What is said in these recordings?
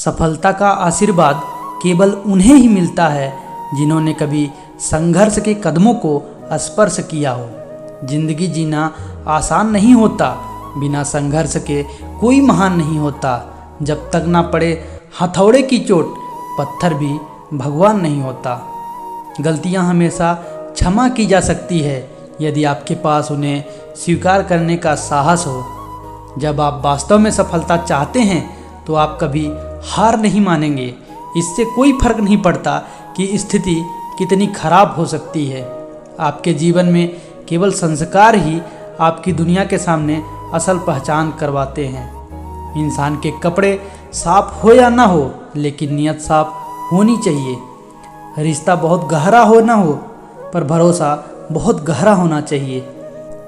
सफलता का आशीर्वाद केवल उन्हें ही मिलता है जिन्होंने कभी संघर्ष के कदमों को स्पर्श किया हो। जिंदगी जीना आसान नहीं होता, बिना संघर्ष के कोई महान नहीं होता। जब तक ना पड़े हथौड़े की चोट, पत्थर भी भगवान नहीं होता। गलतियां हमेशा क्षमा की जा सकती है यदि आपके पास उन्हें स्वीकार करने का साहस हो। जब आप वास्तव में सफलता चाहते हैं तो आप कभी हार नहीं मानेंगे। इससे कोई फर्क नहीं पड़ता कि स्थिति कितनी खराब हो सकती है। आपके जीवन में केवल संस्कार ही आपकी दुनिया के सामने असल पहचान करवाते हैं। इंसान के कपड़े साफ हो या ना हो, लेकिन नियत साफ होनी चाहिए। रिश्ता बहुत गहरा हो ना हो, पर भरोसा बहुत गहरा होना चाहिए।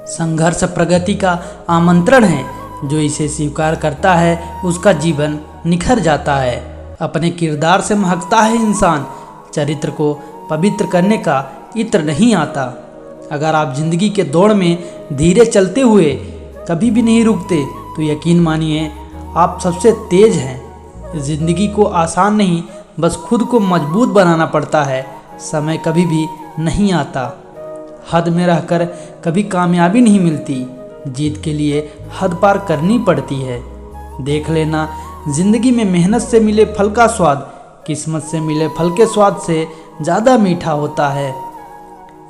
संघर्ष प्रगति का आमंत्रण है। जो इसे स्वीकार करता है उसका जीवन निखर जाता है। अपने किरदार से महकता है इंसान। चरित्र को पवित्र करने का इत्र नहीं आता। अगर आप जिंदगी के दौड़ में धीरे चलते हुए कभी भी नहीं रुकते तो यकीन मानिए आप सबसे तेज हैं। जिंदगी को आसान नहीं, बस खुद को मजबूत बनाना पड़ता है। समय कभी भी नहीं आता। हद में रहकर कभी कामयाबी नहीं मिलती। जीत के लिए हद पार करनी पड़ती है। देख लेना, जिंदगी में मेहनत से मिले फल का स्वाद किस्मत से मिले फल के स्वाद से ज़्यादा मीठा होता है।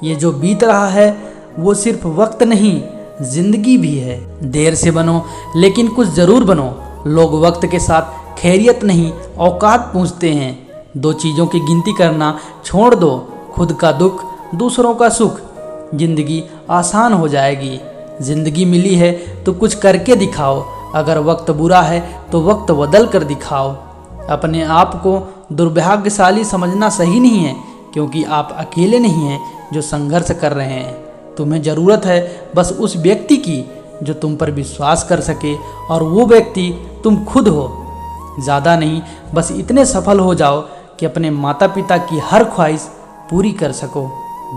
ये जो बीत रहा है वो सिर्फ वक्त नहीं, जिंदगी भी है। देर से बनो लेकिन कुछ ज़रूर बनो। लोग वक्त के साथ खैरियत नहीं औकात पूछते हैं। दो चीज़ों की गिनती करना छोड़ दो, खुद का दुख, दूसरों का सुख। जिंदगी आसान हो जाएगी। जिंदगी मिली है तो कुछ करके दिखाओ। अगर वक्त बुरा है तो वक्त बदल कर दिखाओ। अपने आप को दुर्भाग्यशाली समझना सही नहीं है, क्योंकि आप अकेले नहीं हैं जो संघर्ष कर रहे हैं। तुम्हें ज़रूरत है बस उस व्यक्ति की जो तुम पर विश्वास कर सके, और वो व्यक्ति तुम खुद हो। ज़्यादा नहीं, बस इतने सफल हो जाओ कि अपने माता पिता की हर ख्वाहिश पूरी कर सको।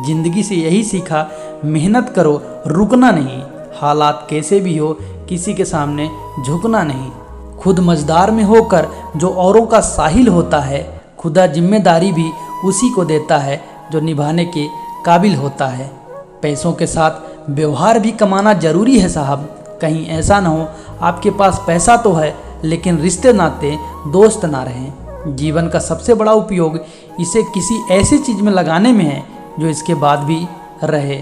जिंदगी से यही सीखा, मेहनत करो, रुकना नहीं। हालात कैसे भी हो, किसी के सामने झुकना नहीं। खुद मझदार में होकर जो औरों का साहिल होता है, खुदा जिम्मेदारी भी उसी को देता है जो निभाने के काबिल होता है। पैसों के साथ व्यवहार भी कमाना जरूरी है साहब। कहीं ऐसा ना हो आपके पास पैसा तो है लेकिन रिश्ते नाते दोस्त ना रहें। जीवन का सबसे बड़ा उपयोग इसे किसी ऐसी चीज़ में लगाने में है जो इसके बाद भी रहे।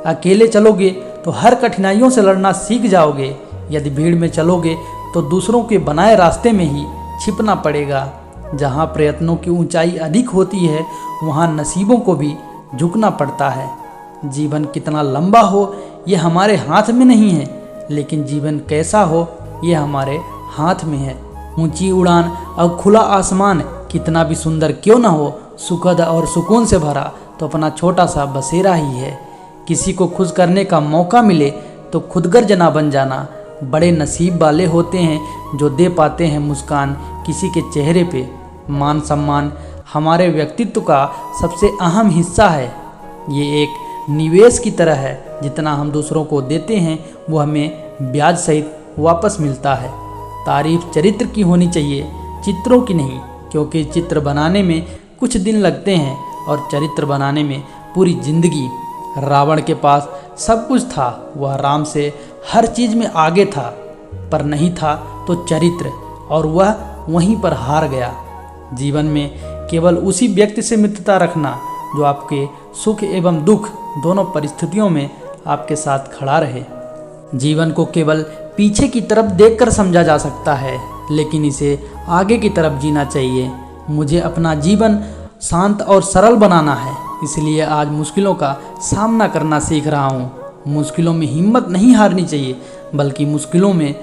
अकेले चलोगे तो हर कठिनाइयों से लड़ना सीख जाओगे। यदि भीड़ में चलोगे तो दूसरों के बनाए रास्ते में ही छिपना पड़ेगा। जहाँ प्रयत्नों की ऊंचाई अधिक होती है वहाँ नसीबों को भी झुकना पड़ता है। जीवन कितना लंबा हो ये हमारे हाथ में नहीं है, लेकिन जीवन कैसा हो ये हमारे हाथ में है। ऊंची उड़ान और खुला आसमान कितना भी सुंदर क्यों ना हो, सुखद और सुकून से भरा तो अपना छोटा सा बसेरा ही है। किसी को खुश करने का मौका मिले तो खुदगर्ज ना बन जाना। बड़े नसीब वाले होते हैं जो दे पाते हैं मुस्कान किसी के चेहरे पे। मान सम्मान हमारे व्यक्तित्व का सबसे अहम हिस्सा है। ये एक निवेश की तरह है। जितना हम दूसरों को देते हैं वो हमें ब्याज सहित वापस मिलता है। तारीफ चरित्र की होनी चाहिए, चित्रों की नहीं, क्योंकि चित्र बनाने में कुछ दिन लगते हैं और चरित्र बनाने में पूरी जिंदगी। रावण के पास सब कुछ था, वह राम से हर चीज़ में आगे था, पर नहीं था तो चरित्र, और वह वहीं पर हार गया। जीवन में केवल उसी व्यक्ति से मित्रता रखना जो आपके सुख एवं दुख दोनों परिस्थितियों में आपके साथ खड़ा रहे। जीवन को केवल पीछे की तरफ देखकर समझा जा सकता है, लेकिन इसे आगे की तरफ जीना चाहिए। मुझे अपना जीवन शांत और सरल बनाना है, इसलिए आज मुश्किलों का सामना करना सीख रहा हूँ। मुश्किलों में हिम्मत नहीं हारनी चाहिए, बल्कि मुश्किलों में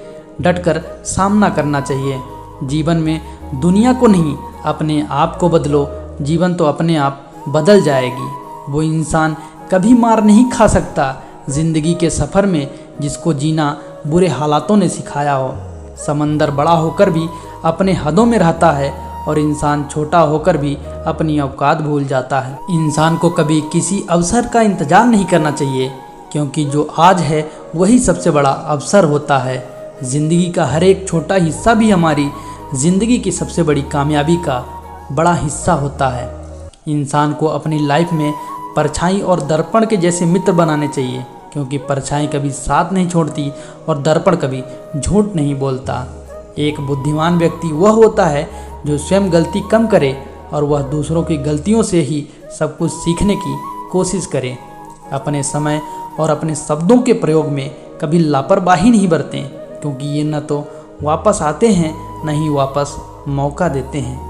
डटकर सामना करना चाहिए। जीवन में दुनिया को नहीं, अपने आप को बदलो। जीवन तो अपने आप बदल जाएगी। वो इंसान कभी मार नहीं खा सकता जिंदगी के सफ़र में जिसको जीना बुरे हालातों ने सिखाया हो। समंदर बड़ा होकर भी अपने हदों में रहता है, और इंसान छोटा होकर भी अपनी औकात भूल जाता है। इंसान को कभी किसी अवसर का इंतजार नहीं करना चाहिए, क्योंकि जो आज है वही सबसे बड़ा अवसर होता है। ज़िंदगी का हर एक छोटा हिस्सा भी हमारी ज़िंदगी की सबसे बड़ी कामयाबी का बड़ा हिस्सा होता है। इंसान को अपनी लाइफ में परछाई और दर्पण के जैसे मित्र बनाने चाहिए, क्योंकि परछाई कभी साथ नहीं छोड़ती और दर्पण कभी झूठ नहीं बोलता। एक बुद्धिमान व्यक्ति वह होता है जो स्वयं गलती कम करे और वह दूसरों की गलतियों से ही सब कुछ सीखने की कोशिश करे। अपने समय और अपने शब्दों के प्रयोग में कभी लापरवाही नहीं बरतें, क्योंकि ये न तो वापस आते हैं न ही वापस मौका देते हैं।